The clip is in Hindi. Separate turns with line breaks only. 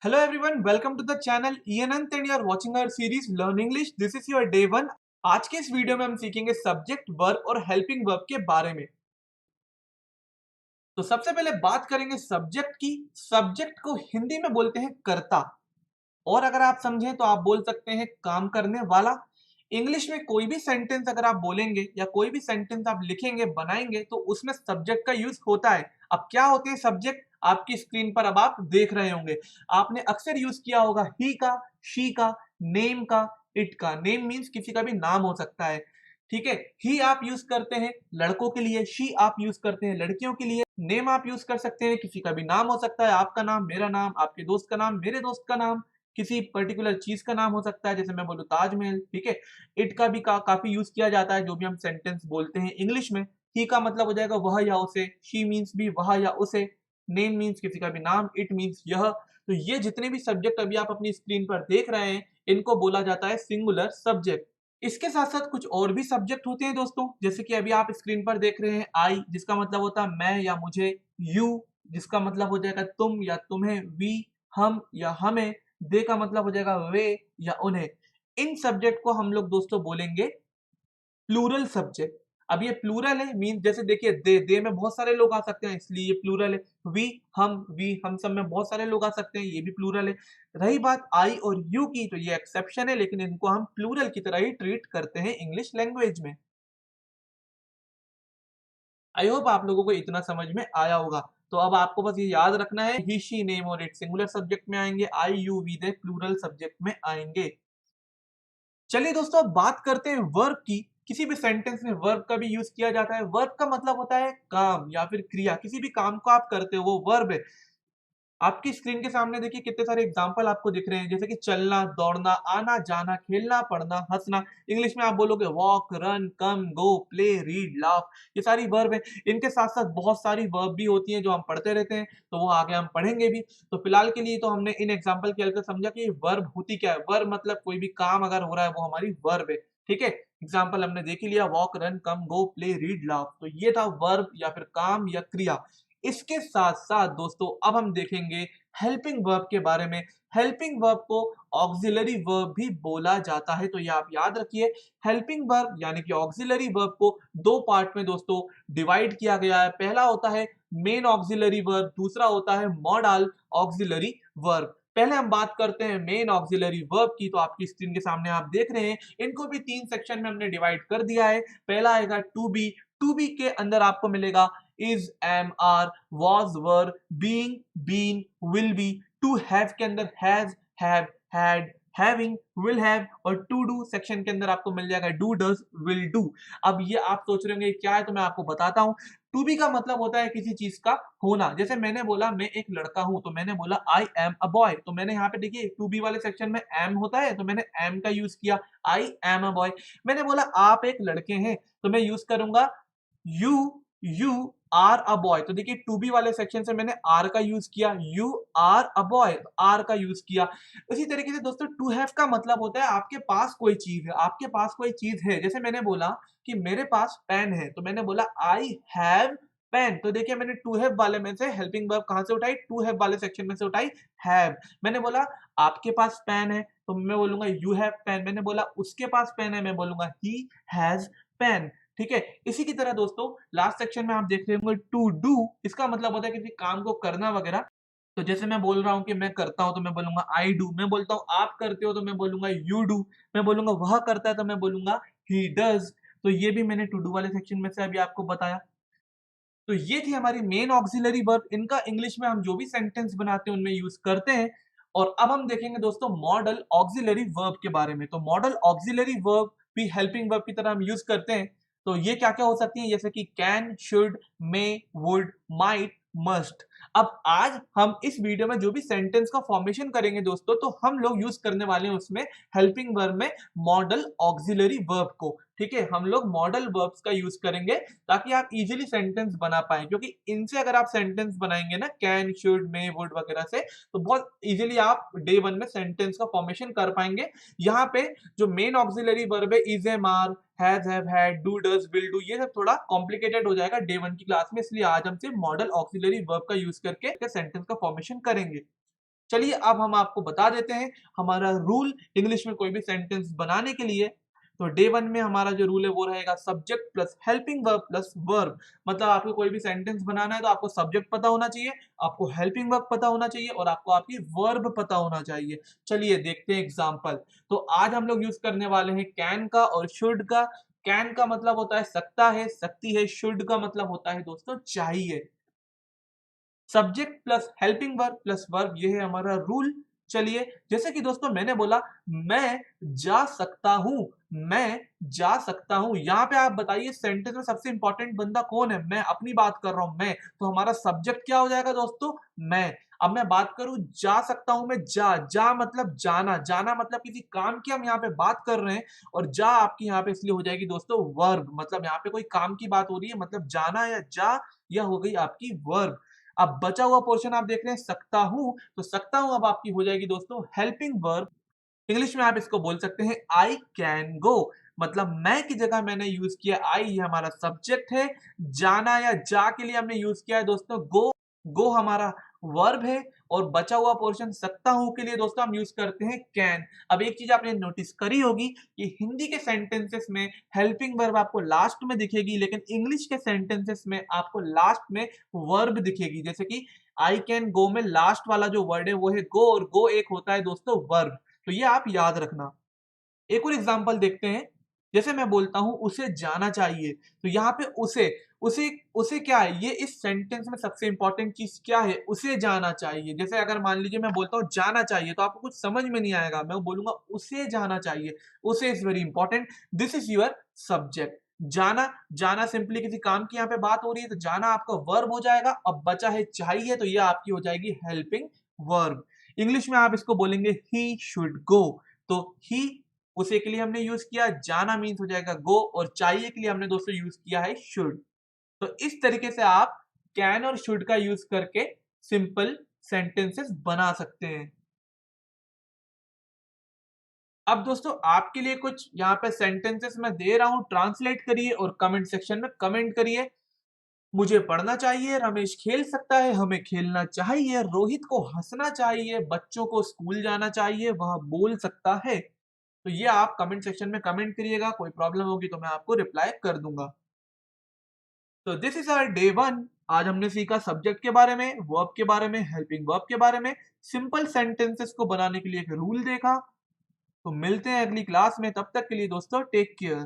Hello everyone, welcome to the channel Anant and you are watching our series Learn English. This is your day 1. आज के इस वीडियो में हम सीखेंगे सब्जेक्ट वर्ब और हेल्पिंग वर्ब के बारे में। तो सबसे पहले बात करेंगे सब्जेक्ट की। सब्जेक्ट को हिंदी में बोलते हैं कर्ता और अगर आप समझें तो आप बोल सकते हैं काम करने वाला। इंग्लिश में कोई भी सेंटेंस अगर आप बोलेंगे या कोई भी सेंटेंस आप लिखेंगे बनाएंगे तो उसमें सब्जेक्ट का यूज होता है। अब क्या होते हैं सब्जेक्ट, आपकी स्क्रीन पर अब आप देख रहे होंगे। आपने अक्सर यूज किया होगा ही का, शी का, नेम का, इट का। नेम मीन्स किसी का भी नाम हो सकता है, ठीक है। ही आप यूज करते हैं लड़कों के लिए, शी आप यूज करते हैं लड़कियों के लिए, नेम आप यूज कर सकते हैं किसी का भी नाम हो सकता है, आपका नाम, मेरा नाम, आपके दोस्त का नाम, मेरे दोस्त का नाम, किसी पर्टिकुलर चीज का नाम हो सकता है, जैसे मैं बोलूं ताजमहल, ठीक है। इट का भी काफी यूज किया जाता है जो भी हम सेंटेंस बोलते हैं इंग्लिश में। ही का मतलब हो जाएगा वह या उसे, शी मीन्स भी वह या उसे, नेम मीन्स किसी का भी नाम, इट मीन्स यह। तो ये जितने भी सब्जेक्ट अभी आप अपनी स्क्रीन पर देख रहे हैं इनको बोला जाता है सिंगुलर सब्जेक्ट। इसके साथ साथ कुछ और भी सब्जेक्ट होते हैं दोस्तों, जैसे कि अभी आप स्क्रीन पर देख रहे हैं आई, जिसका मतलब होता है मैं या मुझे, यू जिसका मतलब हो जाएगा तुम या तुम्हें, वी हम या हमें, दे का मतलब हो जाएगा वे या उन्हें। इन सब्जेक्ट को हम लोग दोस्तों बोलेंगे प्लूरल सब्जेक्ट। अब ये प्लूरल है मीन, जैसे देखिए दे में बहुत सारे लोग आ सकते हैं इसलिए ये प्लूरल है। वी हम सब में बहुत सारे लोग आ सकते हैं, ये भी प्लूरल है। रही बात आई और यू की तो ये एक्सेप्शन है, लेकिन इनको हम प्लूरल की तरह ही ट्रीट करते हैं इंग्लिश लैंग्वेज में। आई होप आप लोगों को इतना समझ में आया होगा। तो अब आपको बस ये याद रखना है ही शी नेम और इट सिंगुलर सब्जेक्ट में आएंगे, I you we they plural subject में आएंगे। चलिए दोस्तों अब बात करते हैं वर्ब की। किसी भी सेंटेंस में वर्ब का भी यूज किया जाता है। वर्ब का मतलब होता है काम या फिर क्रिया। किसी भी काम को आप करते हो वो वर्ब है। आपकी स्क्रीन के सामने देखिए कितने सारे एग्जांपल आपको दिख रहे हैं, जैसे कि चलना, दौड़ना, आना जाना, खेलना, पढ़ना, हंसना। इंग्लिश में आप बोलोगे वॉक, रन, कम, गो, प्ले, रीड, लाफ। ये सारी वर्ब है। इनके साथ साथ बहुत सारी वर्ब भी होती हैं जो हम पढ़ते रहते हैं, तो वो आगे हम पढ़ेंगे भी। तो फिलहाल के लिए तो हमने इन एग्जाम्पल के हल्के समझा कि वर्ब होती क्या है। वर्ब मतलब कोई भी काम अगर हो रहा है वो हमारी वर्ब है, ठीक है। एग्जाम्पल हमने देख ही लिया, वॉक, रन, कम, गो, प्ले, रीड, लाफ। तो ये था वर्ब या फिर काम या क्रिया। इसके साथ साथ दोस्तों अब हम देखेंगे हेल्पिंग वर्ब के बारे में। हेल्पिंग वर्ब को ऑक्सिलरी वर्ब भी बोला जाता है, तो ये आप याद रखिए। हेल्पिंग वर्ब यानी कि ऑक्सिलरी वर्ब को दो पार्ट में दोस्तों डिवाइड किया गया है। पहला होता है मेन ऑक्सिलरी वर्ब, दूसरा होता है मॉडल ऑक्सिलरी वर्ब। पहले हम बात करते हैं मेन ऑक्सिलरी वर्ब की। तो आपकी स्क्रीन के सामने आप देख रहे हैं इनको भी तीन सेक्शन में हमने डिवाइड कर दिया है। पहला आएगा टू बी के अंदर आपको मिलेगा is, am, are, was, were, being, been, will be. To have के अंदर has, have, had, having, will have. और टू डू सेक्शन के अंदर आपको मिल जाएगा डू, डज, विल डू। अब ये आप सोच रहे होंगे क्या है, तो मैं आपको बताता हूं। टू बी का मतलब होता है किसी चीज का होना। जैसे मैंने बोला मैं एक लड़का हूं, तो मैंने बोला आई एम अ बॉय। तो मैंने यहाँ पे देखिए टू बी वाले सेक्शन में एम होता है, तो मैंने एम का यूज किया, आई एम अ बॉय। मैंने बोला आप एक लड़के हैं, तो मैं यूज करूंगा you, you are a boy. तो देखिए टू बी वाले सेक्शन से मैंने आर का यूज किया, you are a boy, are का यूज किया। इसी तरीके से दोस्तों टू हैव का मतलब होता है आपके पास कोई चीज है, आपके पास कोई चीज है। जैसे मैंने बोला कि मेरे पास पेन है, तो मैंने बोला आई हैव पेन। तो देखिए मैंने टू हैव वाले में से हेल्पिंग वर्ब कहां से उठाई, टू हैव वाले सेक्शन में से उठाई, हैव। मैंने बोला आपके पास पेन है, तो मैं बोलूंगा यू हैव पेन। मैंने बोला उसके पास पेन है, मैं बोलूंगा ही हैज पेन, ठीक है। इसी की तरह दोस्तों लास्ट सेक्शन में आप देख रहे होंगे टू डू, इसका मतलब होता है किसी काम को करना वगैरह। तो जैसे मैं बोल रहा हूं कि मैं करता हूं तो मैं बोलूंगा आई डू। मैं बोलता हूं आप करते हो तो मैं बोलूंगा यू डू। मैं बोलूंगा वह करता है तो मैं बोलूंगा ही डज। तो ये भी मैंने टू डू वाले सेक्शन में से अभी आपको बताया। तो ये थी हमारी मेन ऑक्सिलरी वर्ब। इनका इंग्लिश में हम जो भी सेंटेंस बनाते हैं उनमें यूज करते हैं। और अब हम देखेंगे दोस्तों मॉडल ऑक्सिलरी वर्ब के बारे में। तो मॉडल ऑक्सिलरी वर्ब भी हेल्पिंग वर्ब की तरह हम यूज करते हैं। तो ये क्या क्या हो सकती है, जैसे कि can, should, may, would, might, must. अब आज हम इस वीडियो में जो भी सेंटेंस का फॉर्मेशन करेंगे दोस्तों, तो हम लोग यूज करने वाले हैं उसमें हेल्पिंग वर्ब में मॉडल ऑक्सिलरी वर्ब को, ठीक है। हम लोग मॉडल वर्ब्स का यूज करेंगे ताकि आप इजीली सेंटेंस बना पाए, क्योंकि इनसे अगर आप सेंटेंस बनाएंगे ना कैन, शुड, मे, वुड वगैरह से, तो बहुत इजीली आप डे वन में सेंटेंस का फॉर्मेशन कर पाएंगे। यहाँ पे जो मेन ऑक्सिलरी वर्ब है is, am, are, has, have, had, do, does, will do, ये सब थोड़ा कॉम्प्लिकेटेड हो जाएगा डे वन की क्लास में, इसलिए आज हम सिर्फ मॉडल ऑक्सिलरी वर्ब का यूज करके सेंटेंस का फॉर्मेशन करेंगे। चलिए अब हम आपको बता देते हैं हमारा रूल इंग्लिश में कोई भी सेंटेंस बनाने के लिए। तो डे 1 में हमारा जो रूल है वो रहेगा subject plus helping verb plus verb. मतलब आपको कोई भी सेंटेंस बनाना है तो आपको सब्जेक्ट पता होना चाहिए, आपको हेल्पिंग वर्ब पता होना चाहिए और आपको आपकी वर्ब पता होना चाहिए। चलिए देखते हैं एग्जांपल। तो आज हम लोग यूज करने वाले हैं कैन का और शुड का। कैन का मतलब होता है सकता है, सकती है। शुड का मतलब होता है दोस्तों चाहिए। Subject plus helping verb plus verb, ये है हमारा रूल। चलिए जैसे कि दोस्तों मैंने बोला मैं जा सकता हूं, मैं जा सकता हूं। यहां पे आप बताइए सेंटेंस में सबसे इंपॉर्टेंट बंदा कौन है? मैं अपनी बात कर रहा हूं, मैं। तो हमारा सब्जेक्ट क्या हो जाएगा दोस्तों? मैं। अब मैं बात करूं जा सकता हूं, मैं जा, जा मतलब जाना, जाना मतलब किसी काम की हम यहाँ पे बात कर रहे हैं। और जा आपकी यहाँ पे इसलिए हो जाएगी दोस्तों वर्ब, मतलब यहाँ पे कोई काम की बात हो रही है, मतलब जाना या जा, यह हो गई आपकी वर्ब। अब बचा हुआ पोर्शन आप देख रहे हैं सकता हूं, तो सकता हूं अब आपकी हो जाएगी दोस्तों हेल्पिंग वर्ब। इंग्लिश में आप इसको बोल सकते हैं आई कैन गो। मतलब मैं की जगह मैंने यूज किया आई, ये हमारा सब्जेक्ट है। जाना या जा के लिए हमने यूज किया है दोस्तों गो, गो हमारा वर्ब है। और बचा हुआ पोर्शन सकता हूं के लिए दोस्तों हम यूज करते हैं कैन। अब एक चीज आपने नोटिस करी होगी कि हिंदी के सेंटेंसेस में हेल्पिंग वर्ब आपको लास्ट में दिखेगी, लेकिन इंग्लिश के सेंटेंसेस में आपको लास्ट में वर्ब दिखेगी। जैसे कि आई कैन गो में लास्ट वाला जो वर्ड है वो है गो, और गो एक होता है दोस्तों वर्ब। तो ये आप याद रखना। एक और एग्जांपल देखते हैं। जैसे मैं बोलता हूं उसे जाना चाहिए, तो यहाँ पे उसे, उसे उसे क्या है, ये इस सेंटेंस में सबसे इंपॉर्टेंट चीज क्या है? उसे जाना चाहिए। जैसे अगर मान लीजिए मैं बोलता हूँ जाना चाहिए तो आपको कुछ समझ में नहीं आएगा, मैं बोलूंगा उसे जाना चाहिए। उसे is very important, this is your subject. जाना, जाना सिंपली किसी काम की यहाँ पे बात हो रही है तो जाना आपका वर्ब हो जाएगा। अब बचा है चाहिए, तो ये आपकी हो जाएगी हेल्पिंग वर्ब। इंग्लिश में आप इसको बोलेंगे ही शुड गो। तो ही उसे के लिए हमने यूज किया, जाना मीन्स हो जाएगा गो, और चाहिए के लिए हमने दोस्तों यूज किया है शुड। तो इस तरीके से आप कैन और शुड का यूज करके सिंपल सेंटेंसेस बना सकते हैं। अब दोस्तों आपके लिए कुछ यहाँ पे सेंटेंसेस मैं दे रहा हूं, ट्रांसलेट करिए और कमेंट सेक्शन में कमेंट करिए। मुझे पढ़ना चाहिए, रमेश खेल सकता है, हमें खेलना चाहिए, रोहित को हंसना चाहिए, बच्चों को स्कूल जाना चाहिए, वह बोल सकता है। तो ये आप कमेंट सेक्शन में कमेंट करिएगा, कोई प्रॉब्लम होगी तो मैं आपको रिप्लाई कर दूंगा। तो दिस इज आवर डे 1। आज हमने सीखा सब्जेक्ट के बारे में, वर्ब के बारे में, हेल्पिंग वर्ब के बारे में, सिंपल सेंटेंसेस को बनाने के लिए एक रूल देखा। तो मिलते हैं अगली क्लास में, तब तक के लिए दोस्तों टेक केयर।